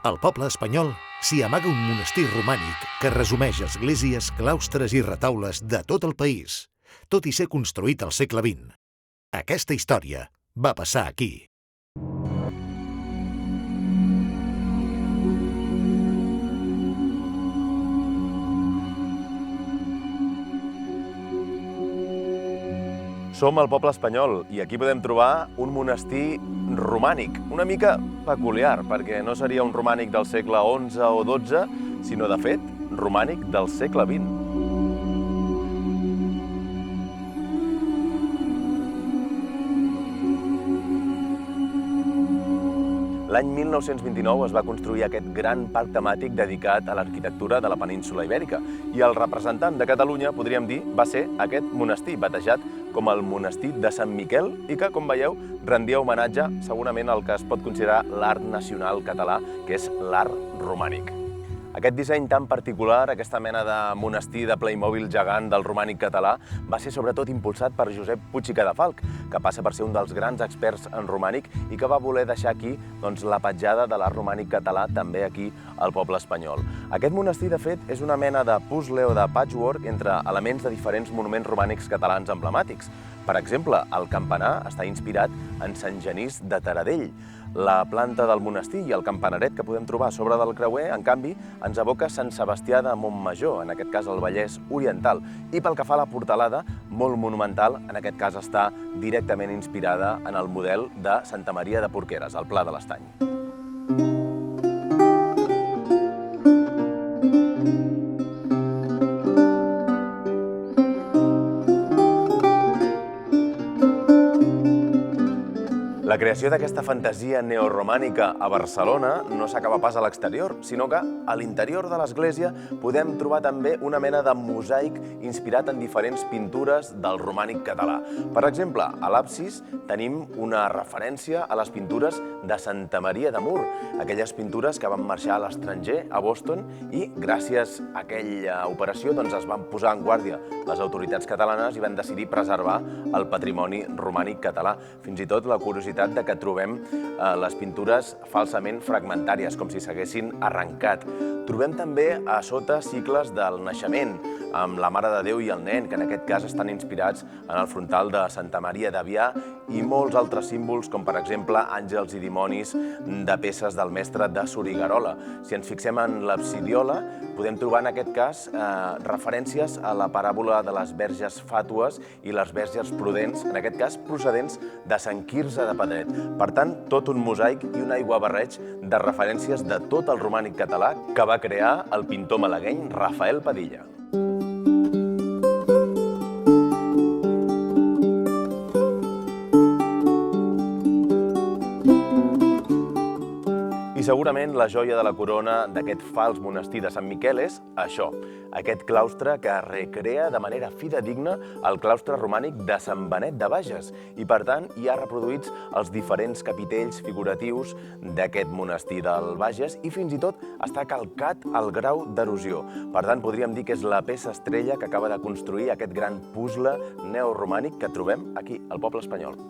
Al poble espanyol s'hi amaga un monestir romànic que resumeix esglésies, claustres i retaules de tot el país, tot i ser construït al segle XX. Aquesta història va passar aquí. Som al poble espanyol i aquí podem trobar un monestir romànic, una mica peculiar, perquè no seria un romànic del segle XI o XII, sinó, de fet, romànic del segle XX. L'any 1929 es va construir aquest gran parc temàtic dedicat a l'arquitectura de la península Ibèrica i el representant de Catalunya, podríem dir, va ser aquest monestir, batejat com el monestir de Sant Miquel i que, com veieu, rendia homenatge segurament al que es pot considerar l'art nacional català, que és l'art romànic. Aquest disseny tan particular, aquesta mena de monestir de Playmobil gegant del romànic català, va ser sobretot impulsat per Josep Puig i Cadafalch, que passa per ser un dels grans experts en romànic i que va voler deixar aquí la petjada de l'art romànic català també aquí al poble espanyol. Aquest monestir, de fet, és una mena de puzzle o de patchwork entre elements de diferents monuments romànics catalans emblemàtics. Per exemple, el campanar està inspirat en Sant Genís de Taradell. La planta del monestir i el campanaret que podem trobar a sobre del creuer, en canvi, ens evoca Sant Sebastià de Montmajor, en aquest cas el Vallès Oriental. I pel que fa a la portalada, molt monumental, en aquest cas està directament inspirada en el model de Santa Maria de Porqueres, al Pla de l'Estany. La creació d'aquesta fantasia neoromànica a Barcelona no s'acaba pas a l'exterior, sinó que a l'interior de l'església podem trobar també una mena de mosaic inspirat en diferents pintures del romànic català. Per exemple, a l'absis tenim una referència a les pintures de Santa Maria de Mur, aquelles pintures que van marxar a l'estranger, a Boston, i gràcies a aquella operació es van posar en guàrdia les autoritats catalanes i van decidir preservar el patrimoni romànic català. Fins i tot la curiositat que trobem les pintures falsament fragmentàries, com si s'haguessin arrencat. Trobem també a sota cicles del naixement, amb la Mare de Déu i el nen, que en aquest cas estan inspirats en el frontal de Santa Maria d'Avià, i molts altres símbols, com per exemple àngels i dimonis de peces del mestre de Soriguerola. Si ens fixem en l'absidiola, podem trobar en aquest cas referències a la paràbola de les verges fàtues i les verges prudents, en aquest cas procedents de Sant Quirze de Pedret. Per tant, tot un mosaic i un aiguabarreig de referències de tot el romànic català que va crear el pintor malagueny Rafael Padilla. Segurament la joia de la corona d'aquest fals monestir de Sant Miquel és això, aquest claustre que recrea de manera fidedigna el claustre romànic de Sant Benet de Bages i, per tant, hi ha reproduïts els diferents capitells figuratius d'aquest monestir del Bages i fins i tot està calcat al grau d'erosió. Per tant, podríem dir que és la peça estrella que acaba de construir aquest gran puzzle neoromànic que trobem aquí, al poble espanyol.